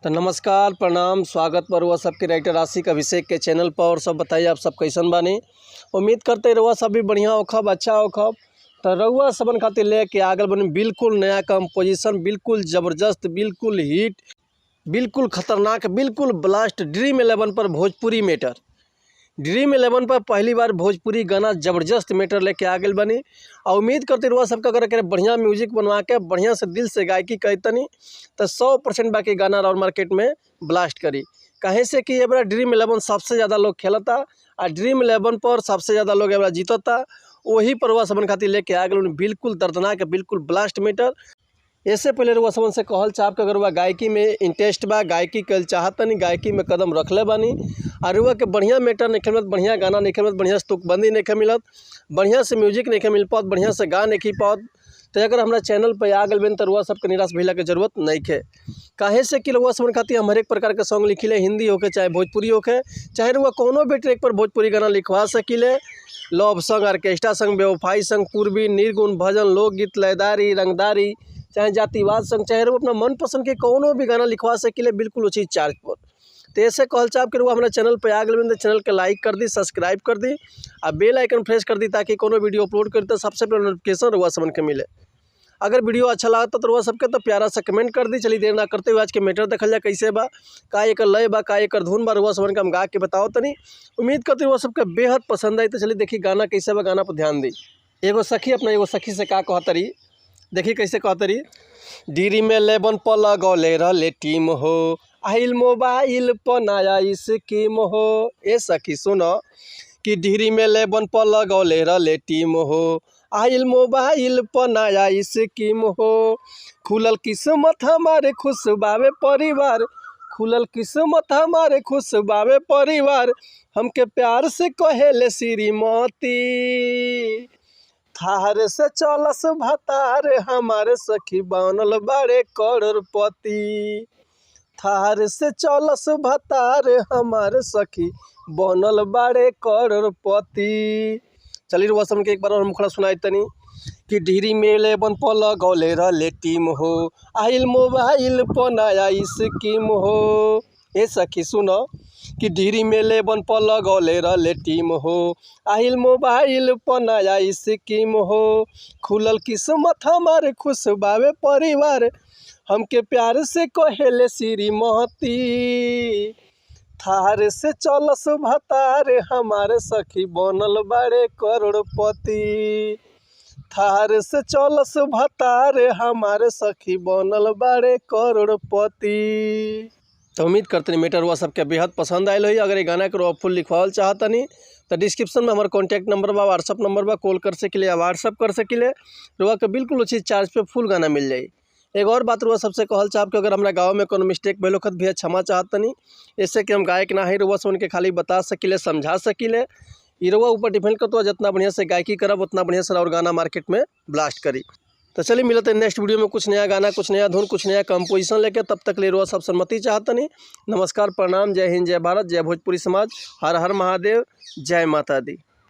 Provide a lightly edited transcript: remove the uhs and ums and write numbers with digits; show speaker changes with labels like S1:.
S1: तो नमस्कार प्रणाम स्वागत पर हुआ सबके राइटर आशिक अभिषेक के चैनल पर। और सब बताइए आप सब कैसन बानी। उम्मीद करते रहुआ सब भी बढ़िया होखब अच्छा होखब। तो रहुआ सबन खातिर लेके आगल बनी बिल्कुल नया कंपोजिशन, बिल्कुल ज़बरदस्त, बिल्कुल हिट, बिल्कुल खतरनाक, बिल्कुल ब्लास्ट ड्रीम 11 पर भोजपुरी मैटर। ड्रीम 11 पर पहली बार भोजपुरी गाना ज़बरदस्त मैटर लेके आ गए बनी। और उम्मीद करते रहुआ सबका अगर बढ़िया म्यूजिक बनवा के बढ़िया से दिल से गायकी कहतनी तो 100% बाकी गाना और मार्केट में ब्लास्ट करी। कहे से कि ये बड़ा ड्रीम 11 सबसे ज़्यादा लोग खेलता और ड्रीम 11 पर सबसे ज़्यादा लोग ये जीतता। वही पर हुआ सबन खातिर लेके आ गए बिल्कुल दर्दनाक, बिल्कुल ब्लास्ट मैटर। इससे पहले रुआ समन से कहल चाह के अगर वह गायकी में इंटरेस्ट बा, गायकी कल चाहतनी, गायकी में कदम रखले बानी और रुआ के बढ़िया मैटर नहीं मिलत, बढ़िया गाना नहीं मिलत, बढ़िया से तुकबंदी नहीं मिलत, बढ़िया से म्यूजिक नहीं मिल पात, बढ़िया से गा नहीं पात। तो अगर हमारा चैनल पर आ गए तो रुआ सबके निराश भैला के जरूरत नहीं है। काहे से कि रुआ समन खातिर हम हर एक प्रकार के सॉन्ग लिखिले, हिंदी होके चाहे भोजपुरी होके, चाहे रुआ कोनो भी ट्रैक पर भोजपुरी गाना लिखवा सकिले। लव सॉन्ग, ऑर्केस्ट्रा सॉन्ग, बेवफाई सॉन्ग, पूर्वी, निर्गुण, भजन, लोकगीत, लयदारी, रंगदारी, चाहे जातिवाद संग, चाहे वो अपना मनपसंद के कोनो भी गाना लिखवा सकिले बिल्कुल उचित चार्ज पर। तो ऐसे कहल चाह के हमारा चैनल पर आ गए तो चैनल के लाइक कर दी, सब्सक्राइब कर दी और बेल आइकन प्रेस कर दी ताकि कोनो वीडियो अपलोड करी तो सबसे पहले नोटिफिकेशन रुआ समन के मिले। अगर वीडियो अच्छा लगता तो रुआ सबके तो प्यारा सा कमेंट कर दी। चलिए देर ना करते हुए आज के मैटर देखल जाए कैसे बा, का एक लय बा, का एक धुन बा, रुआ समन के हम गा के बताओ तनी। उम्मीद करते हुआ सबके बेहद पसंद आई। तो चलिए देखिए गाना कैसे बा, गाना पर ध्यान दी। एगो सखी अपना एगो सखी से का कहतरी, देखिए कैसे कहतरी। ड्रीम 11 पर लगौले रहले टीम हो, आइल मोबाइल पर नया स्कीम हो। ए सखी सुनो कि ड्रीम 11 पर लगौले रहले टीम हो, आइल मोबाइल पर नया स्कीम हो। खुलल किस्मत हमारे खुश बावे परिवार, खुलल किस्मत हमारे खुश बावे परिवार, हमके प्यार से कहेले श्रीमती। थार से चलस भतार हमारे सखी बनल बारे करोड़पति, थार से चलस भतार हमारे सखी बनल बारे करोड़पति। चलिए रुआ समन के एक बार और हम खड़ा सुनाई तनी कि ड्रीम 11 पर लगौले रहले टीम हो, आइल मोबाइल पर नया स्कीम हो। ए सखी सुनो कि ड्रीम 11 पर लगौले रहले टीम हो, आइल मोबाइल पर नया स्कीम हो। खुलल किस्मत हमारे खुश बावे परिवार, हमके प्यार से कहेले श्रीमती। थार से चलस भतार हमारे सखी बनल बारे करोड़पति, थार से चलस भतार हमारे सखी बनल बारे करोड़पति। तो उम्मीद करते हैं मैटर हुआ सबके बेहद पसंद आयल हुई। अगर ये गाना के फुल लिखवाल चाहतनी तो डिस्क्रिप्शन में हमारा कॉन्टैक्ट नंबर बा, व्हाट्सअप नंबर बा, कॉल कर सकिले या व्हाट्सअप कर सकिले। रुआ के बिल्कुल उचित चार्ज पे फुल गाना मिल जाए। एक और बात रुआ सबसे कहल चाहब कि अगर हमारा गाँव में कोनो मिस्टेक भइल होखत भी क्षमा चाहतनी, इससे कि हम गायक ना है, रुआ सुन के खाली बता सकिले, समझा सकिले। ई रुआ ऊपर डिपेंड करता है, जितना बढ़िया से गायकी करब उतना बढ़िया से और गाना मार्केट में ब्लास्ट करी। तो चलिए मिलते हैं नेक्स्ट वीडियो में कुछ नया गाना, कुछ नया धुन, कुछ नया कंपोजिशन लेके। तब तक ले रुआ सब सम्मति चाहतनी। नमस्कार प्रणाम, जय हिंद, जय भारत, जय भोजपुरी समाज, हर हर महादेव, जय माता दी।